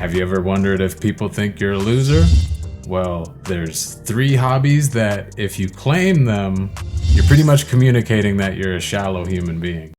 Have you ever wondered if people think you're a loser? Well, there's 3 hobbies that if you claim them, you're pretty much communicating that you're a shallow human being.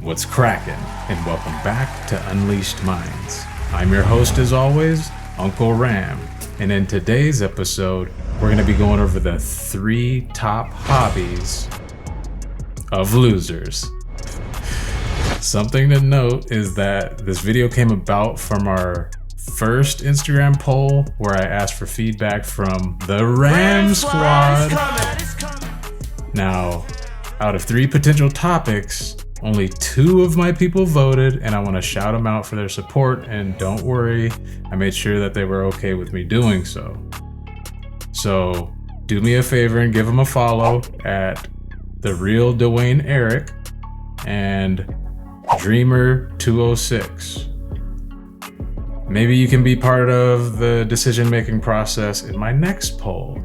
What's crackin', and welcome back to Unleashed Minds. I'm your host as always, Uncle Ram, and in today's episode, we're going to be going over the 3 top hobbies of losers. Something to note is that this video came about from our first Instagram poll where I asked for feedback from the Ram Squad. Now, out of 3 potential topics, only 2 of my people voted, and I want to shout them out for their support, and don't worry, I made sure that they were okay with me doing so. So, do me a favor and give them a follow at The Real Dwayne Eric and Dreamer206. Maybe you can be part of the decision-making process in my next poll.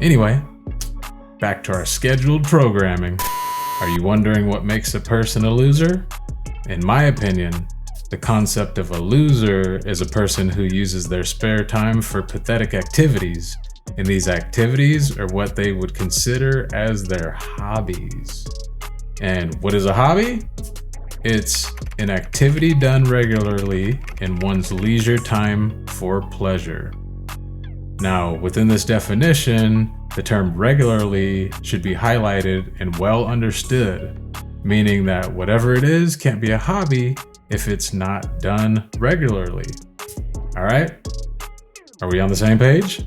Anyway, back to our scheduled programming. Are you wondering what makes a person a loser? In my opinion, the concept of a loser is a person who uses their spare time for pathetic activities, and these activities are what they would consider as their hobbies. And what is a hobby? It's an activity done regularly in one's leisure time for pleasure. Now, within this definition, the term regularly should be highlighted and well understood, meaning that whatever it is can't be a hobby if it's not done regularly. All right? Are we on the same page?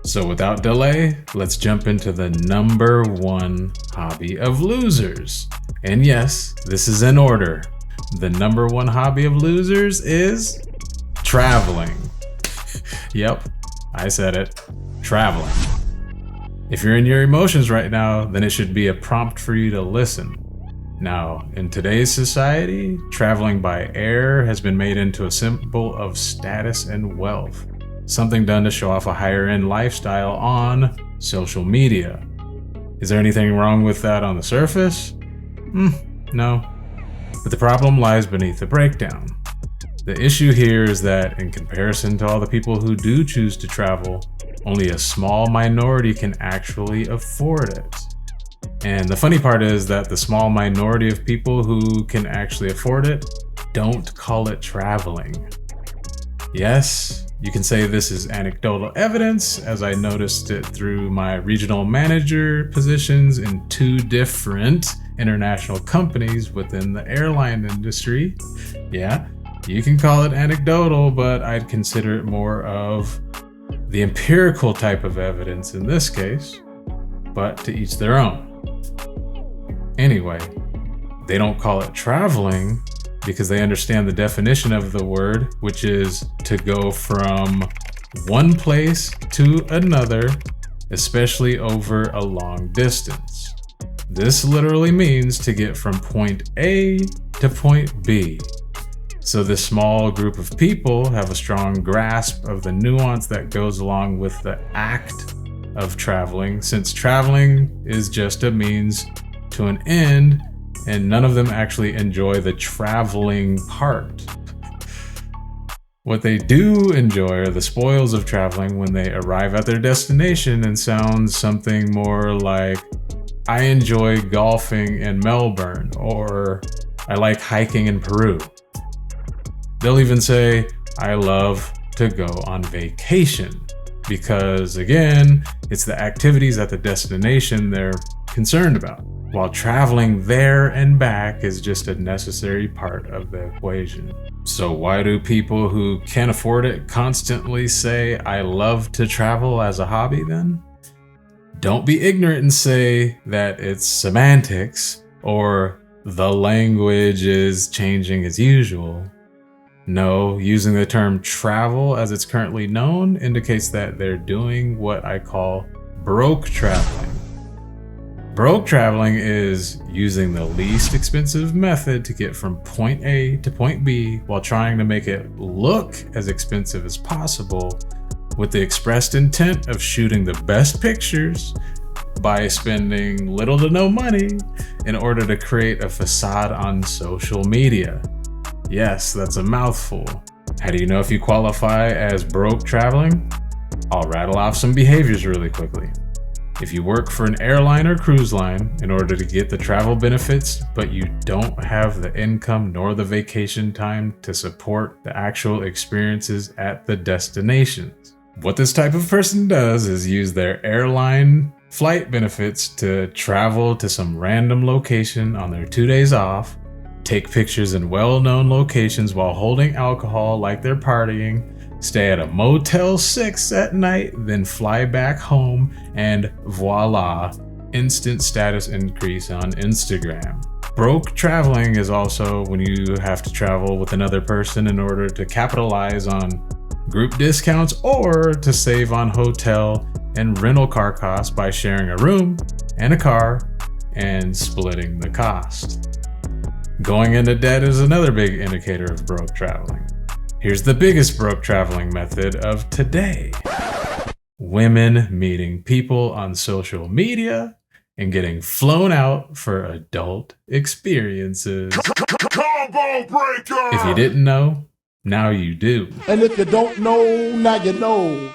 So without delay, let's jump into the number 1 hobby of losers. And yes, this is in order. The number 1 hobby of losers is traveling. Yep, I said it. Traveling. If you're in your emotions right now, then it should be a prompt for you to listen. Now, in today's society, traveling by air has been made into a symbol of status and wealth, something done to show off a higher end lifestyle on social media. Is there anything wrong with that on the surface? No. But the problem lies beneath the breakdown. The issue here is that in comparison to all the people who do choose to travel, only a small minority can actually afford it. And the funny part is that the small minority of people who can actually afford it don't call it traveling. Yes, you can say this is anecdotal evidence, as I noticed it through my regional manager positions in 2 different international companies within the airline industry. Yeah, you can call it anecdotal, but I'd consider it more of the empirical type of evidence in this case, but to each their own. Anyway, they don't call it traveling because they understand the definition of the word, which is to go from one place to another, especially over a long distance. This literally means to get from point A to point B. So this small group of people have a strong grasp of the nuance that goes along with the act of traveling, since traveling is just a means to an end, and none of them actually enjoy the traveling part. What they do enjoy are the spoils of traveling when they arrive at their destination, and sounds something more like, I enjoy golfing in Melbourne, or I like hiking in Peru. They'll even say, I love to go on vacation, because again, it's the activities at the destination they're concerned about, while traveling there and back is just a necessary part of the equation. So why do people who can't afford it constantly say, I love to travel as a hobby then? Don't be ignorant and say that it's semantics or the language is changing as usual. No, using the term travel as it's currently known indicates that they're doing what I call broke traveling. Broke traveling is using the least expensive method to get from point A to point B while trying to make it look as expensive as possible with the expressed intent of shooting the best pictures by spending little to no money in order to create a facade on social media. Yes, that's a mouthful. How do you know if you qualify as broke traveling? I'll rattle off some behaviors really quickly. If you work for an airline or cruise line in order to get the travel benefits, but you don't have the income nor the vacation time to support the actual experiences at the destinations. What this type of person does is use their airline flight benefits to travel to some random location on their 2 days off, take pictures in well-known locations while holding alcohol like they're partying, stay at a Motel 6 at night, then fly back home, and voila, instant status increase on Instagram. Broke traveling is also when you have to travel with another person in order to capitalize on group discounts or to save on hotel and rental car costs by sharing a room and a car and splitting the cost. Going into debt is another big indicator of broke traveling. Here's the biggest broke traveling method of today. Women meeting people on social media and getting flown out for adult experiences. Combo breaker! If you didn't know, now you do. And if you don't know, now you know.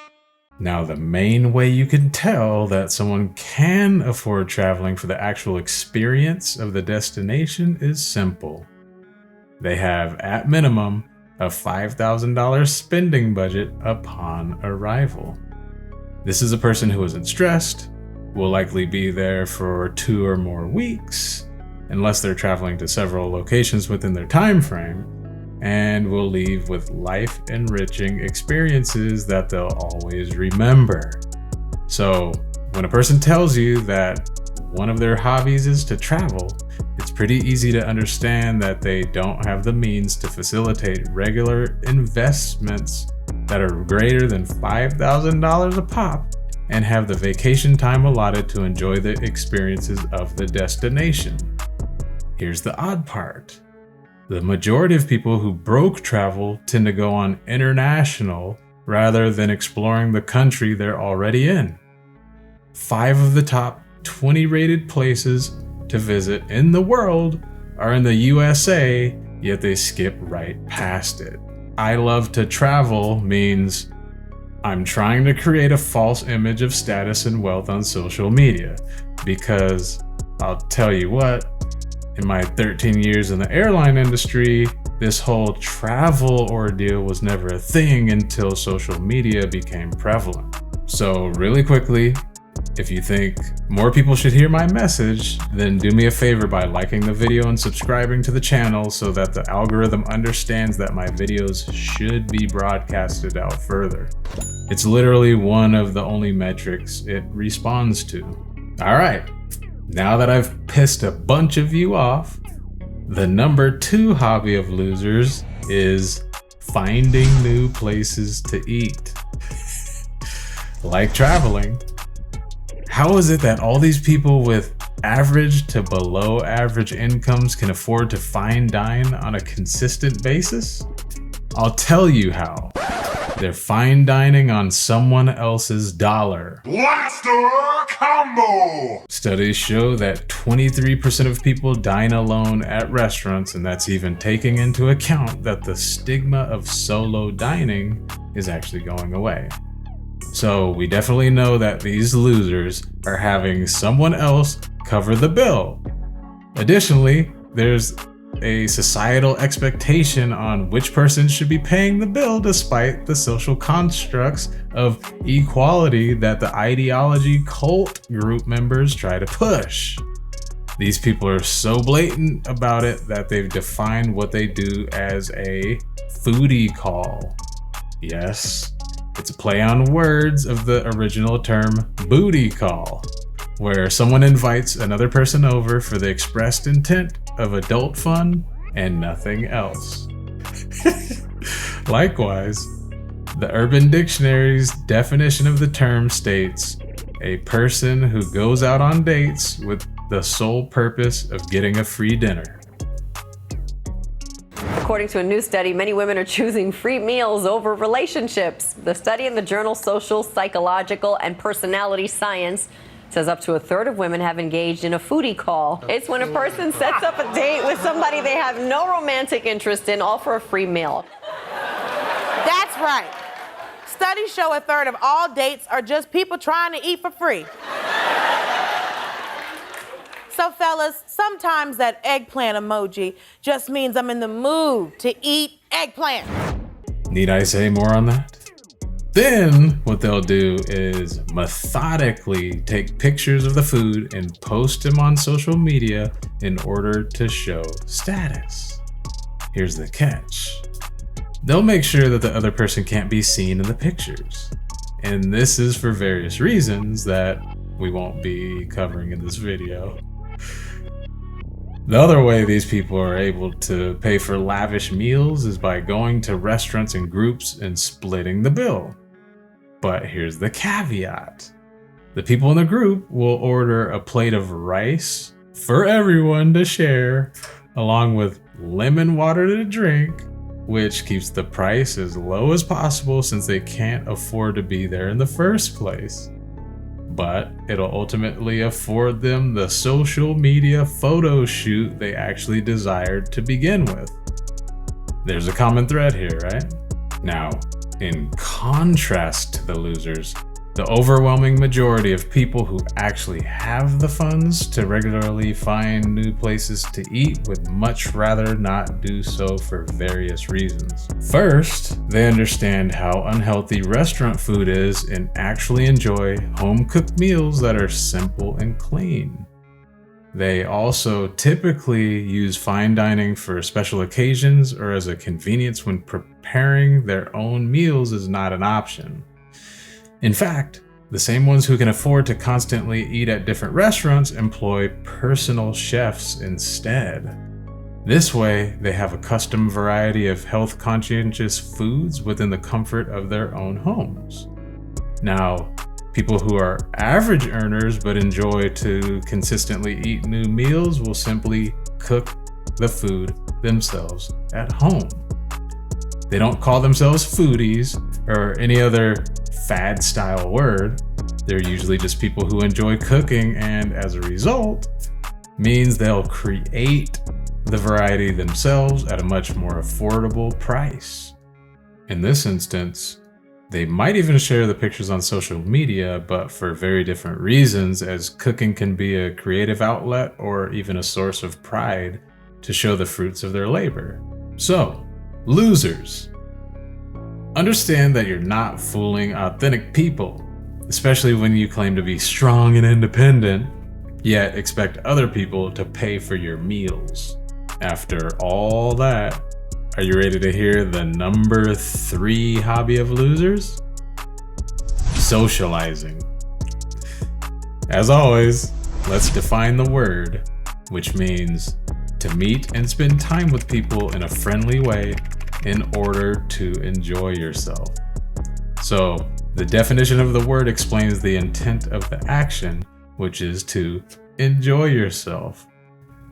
Now, the main way you can tell that someone can afford traveling for the actual experience of the destination is simple. They have, at minimum, a $5,000 spending budget upon arrival. This is a person who isn't stressed, will likely be there for 2 or more weeks, unless they're traveling to several locations within their time frame, and will leave with life-enriching experiences that they'll always remember. So, when a person tells you that one of their hobbies is to travel, it's pretty easy to understand that they don't have the means to facilitate regular investments that are greater than $5,000 a pop and have the vacation time allotted to enjoy the experiences of the destination. Here's the odd part. The majority of people who broke travel tend to go on international rather than exploring the country they're already in. 5 of the top 20 rated places to visit in the world are in the USA, yet they skip right past it. I love to travel means I'm trying to create a false image of status and wealth on social media, because I'll tell you what, in my 13 years in the airline industry, this whole travel ordeal was never a thing until social media became prevalent. So really quickly, if you think more people should hear my message, then do me a favor by liking the video and subscribing to the channel so that the algorithm understands that my videos should be broadcasted out further. It's literally one of the only metrics it responds to. All right. Now that I've pissed a bunch of you off, the number 2 hobby of losers is finding new places to eat. Like traveling, how is it that all these people with average to below average incomes can afford to fine dine on a consistent basis? I'll tell you how. They're fine dining on someone else's dollar. Blaster combo! Studies show that 23% of people dine alone at restaurants, and that's even taking into account that the stigma of solo dining is actually going away. So we definitely know that these losers are having someone else cover the bill. Additionally, there's a societal expectation on which person should be paying the bill despite the social constructs of equality that the ideology cult group members try to push. These people are so blatant about it that they've defined what they do as a foodie call. Yes, it's a play on words of the original term booty call, where someone invites another person over for the expressed intent of adult fun and nothing else. Likewise, the Urban Dictionary's definition of the term states, a person who goes out on dates with the sole purpose of getting a free dinner. According to a new study, many women are choosing free meals over relationships. The study in the journal Social, Psychological, and Personality Science says up to a third of women have engaged in a foodie call. It's when a person sets up a date with somebody they have no romantic interest in, all for a free meal. That's right. Studies show a third of all dates are just people trying to eat for free. So fellas, sometimes that eggplant emoji just means I'm in the mood to eat eggplant. Need I say more on that? Then what they'll do is methodically take pictures of the food and post them on social media in order to show status. Here's the catch. They'll make sure that the other person can't be seen in the pictures. And this is for various reasons that we won't be covering in this video. The other way these people are able to pay for lavish meals is by going to restaurants in groups and splitting the bill. But here's the caveat. The people in the group will order a plate of rice for everyone to share, along with lemon water to drink, which keeps the price as low as possible since they can't afford to be there in the first place. But it'll ultimately afford them the social media photo shoot they actually desired to begin with. There's a common thread here, right? Now, in contrast to the losers, the overwhelming majority of people who actually have the funds to regularly find new places to eat would much rather not do so for various reasons. First, they understand how unhealthy restaurant food is and actually enjoy home-cooked meals that are simple and clean. They also typically use fine dining for special occasions or as a convenience when preparing their own meals is not an option. In fact, the same ones who can afford to constantly eat at different restaurants employ personal chefs instead. This way, they have a custom variety of health-conscientious foods within the comfort of their own homes. Now, people who are average earners but enjoy to consistently eat new meals will simply cook the food themselves at home. They don't call themselves foodies or any other fad style word. They're usually just people who enjoy cooking, and as a result, means they'll create the variety themselves at a much more affordable price. In this instance, they might even share the pictures on social media, but for very different reasons, as cooking can be a creative outlet or even a source of pride to show the fruits of their labor. So, losers, understand that you're not fooling authentic people, especially when you claim to be strong and independent, yet expect other people to pay for your meals. After all that, are you ready to hear the number 3 hobby of losers? Socializing. As always, let's define the word, which means to meet and spend time with people in a friendly way in order to enjoy yourself. So, the definition of the word explains the intent of the action, which is to enjoy yourself.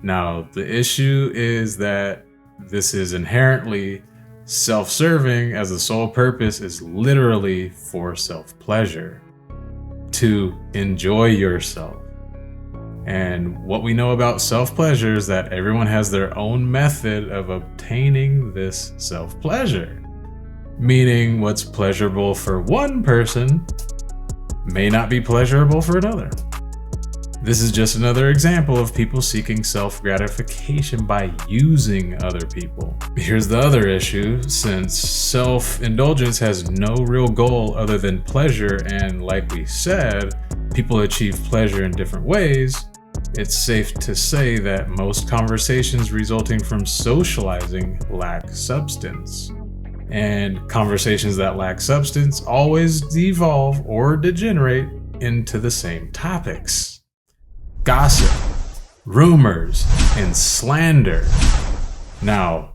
Now, the issue is that this is inherently self-serving, as the sole purpose is literally for self-pleasure, to enjoy yourself. And what we know about self-pleasure is that everyone has their own method of obtaining this self-pleasure. Meaning what's pleasurable for one person may not be pleasurable for another. This is just another example of people seeking self-gratification by using other people. Here's the other issue. Since self-indulgence has no real goal other than pleasure, and like we said, people achieve pleasure in different ways, it's safe to say that most conversations resulting from socializing lack substance. And conversations that lack substance always devolve or degenerate into the same topics: gossip, rumors, and slander. Now,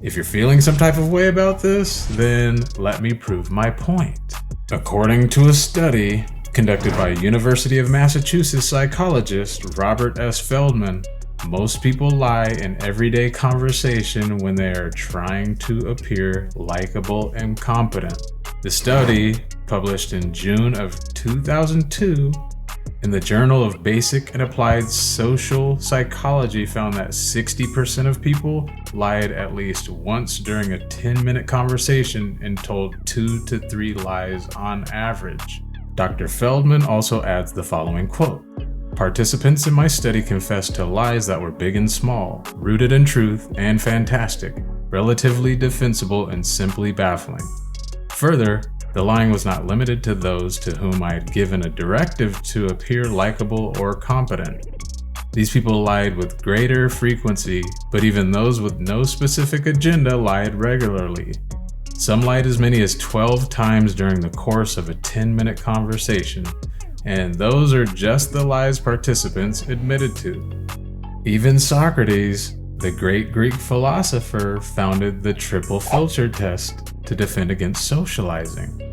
if you're feeling some type of way about this, then let me prove my point. According to a study conducted by University of Massachusetts psychologist Robert S. Feldman, most people lie in everyday conversation when they are trying to appear likable and competent. The study, published in June of 2002, And the Journal of Basic and Applied Social Psychology found that 60% of people lied at least once during a 10-minute conversation and told 2 to 3 lies on average. Dr. Feldman also adds the following quote: "Participants in my study confessed to lies that were big and small, rooted in truth and fantastic, relatively defensible and simply baffling. Further, the lying was not limited to those to whom I had given a directive to appear likable or competent. These people lied with greater frequency, but even those with no specific agenda lied regularly. Some lied as many as 12 times during the course of a 10-minute conversation, and those are just the lies participants admitted to. Even Socrates, the great Greek philosopher, founded the triple filter test to defend against socializing.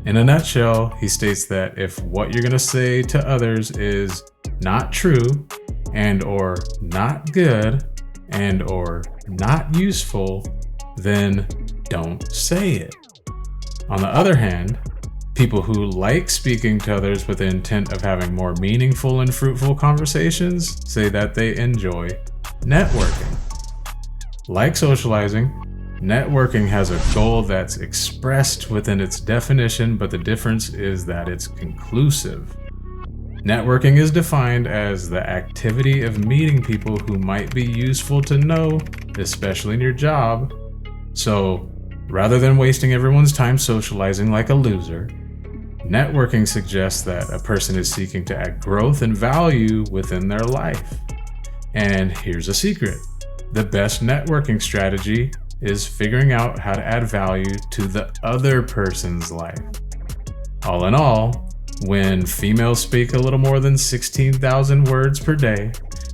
In a nutshell, he states that if what you're going to say to others is not true, and or not good, and or not useful, then don't say it. On the other hand, people who like speaking to others with the intent of having more meaningful and fruitful conversations say that they enjoy networking. Like socializing, networking has a goal that's expressed within its definition, but the difference is that it's conclusive. Networking is defined as the activity of meeting people who might be useful to know, especially in your job. So, rather than wasting everyone's time socializing like a loser, networking suggests that a person is seeking to add growth and value within their life. And here's a secret: the best networking strategy is figuring out how to add value to the other person's life. All in all, when females speak a little more than 16,000 words per day,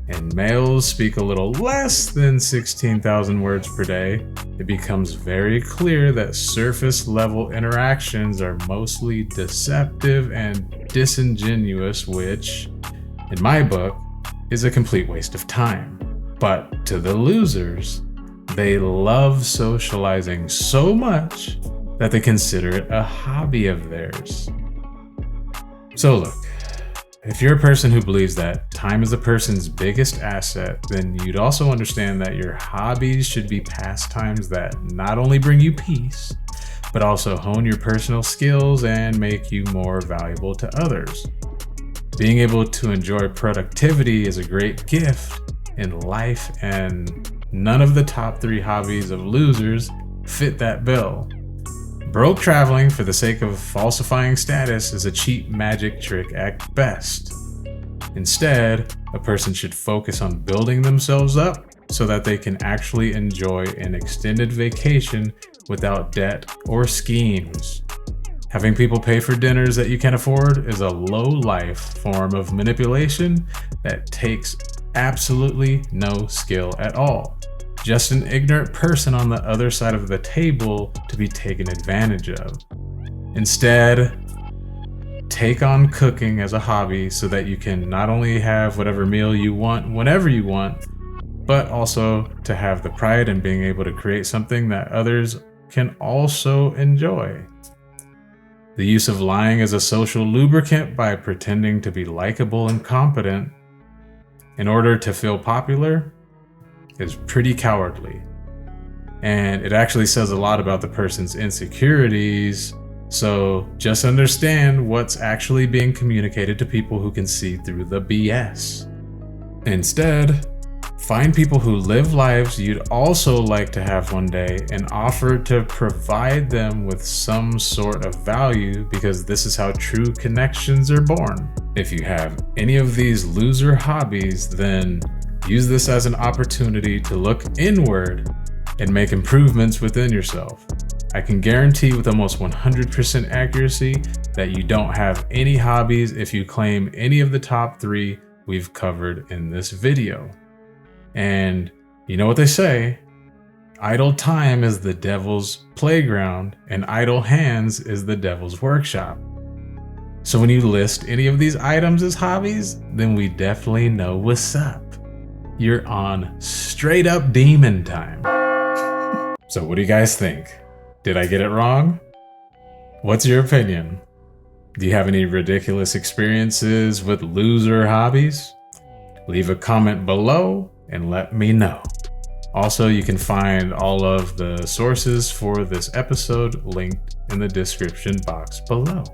and males speak a little less than 16,000 words per day, it becomes very clear that surface level interactions are mostly deceptive and disingenuous, which, in my book, is a complete waste of time. But to the losers, they love socializing so much that they consider it a hobby of theirs. So look, if you're a person who believes that time is a person's biggest asset, then you'd also understand that your hobbies should be pastimes that not only bring you peace, but also hone your personal skills and make you more valuable to others. Being able to enjoy productivity is a great gift in life, and none of the top 3 hobbies of losers fit that bill. Broke traveling for the sake of falsifying status is a cheap magic trick at best. Instead, a person should focus on building themselves up so that they can actually enjoy an extended vacation without debt or schemes. Having people pay for dinners that you can't afford is a low-life form of manipulation that takes absolutely no skill at all. Just an ignorant person on the other side of the table to be taken advantage of. Instead, take on cooking as a hobby so that you can not only have whatever meal you want whenever you want, but also to have the pride in being able to create something that others can also enjoy. The use of lying as a social lubricant by pretending to be likable and competent in order to feel popular is pretty cowardly. And it actually says a lot about the person's insecurities, so just understand what's actually being communicated to people who can see through the BS. Instead, find people who live lives you'd also like to have one day and offer to provide them with some sort of value, because this is how true connections are born. If you have any of these loser hobbies, then use this as an opportunity to look inward and make improvements within yourself. I can guarantee with almost 100% accuracy that you don't have any hobbies if you claim any of the top 3 we've covered in this video. And you know what they say, idle time is the devil's playground and idle hands is the devil's workshop. So when you list any of these items as hobbies, then we definitely know what's up. You're on straight up demon time. So what do you guys think? Did I get it wrong? What's your opinion? Do you have any ridiculous experiences with loser hobbies? Leave a comment below and let me know. Also, you can find all of the sources for this episode linked in the description box below.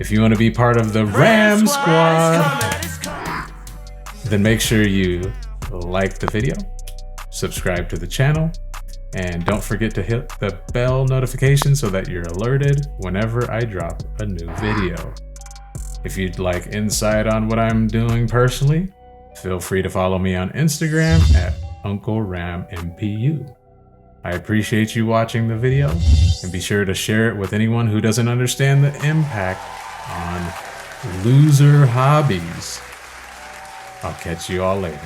If you want to be part of the Ram Squad, then make sure you like the video, subscribe to the channel, and don't forget to hit the bell notification so that you're alerted whenever I drop a new video. If you'd like insight on what I'm doing personally, feel free to follow me on Instagram at Uncle Ram MPU. I appreciate you watching the video, and be sure to share it with anyone who doesn't understand the impact on loser hobbies. I'll catch you all later.